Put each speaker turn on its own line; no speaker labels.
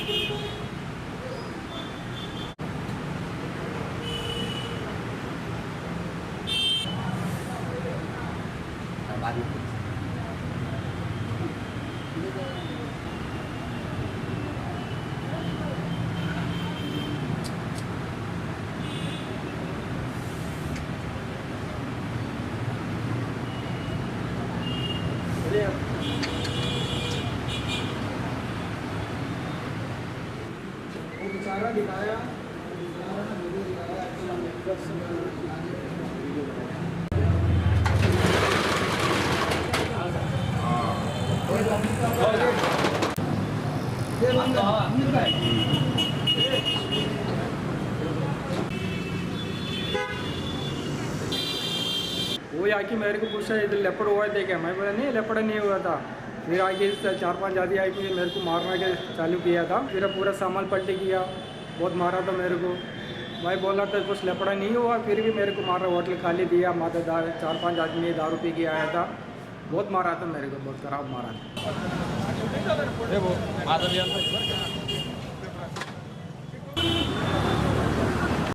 वो बेचारा दिखाया वो आके मेरे को पूछा इधर लेपड़ हुआ है क्या? मैं बोला नहीं लेपड़ नहीं हुआ था। फिर आगे 4-5 आदमी आके मेरे को मारना के चालू किया था। फिर पूरा सामान पलटी किया, बहुत मारा था मेरे को। मैं बोला था कुछ लपड़ा नहीं हुआ, फिर भी मेरे को मारा। होटल खाली दिया, माता 4-5 आदमी दारू पी के आया था, बहुत मारा था मेरे को, बहुत खराब मारा था।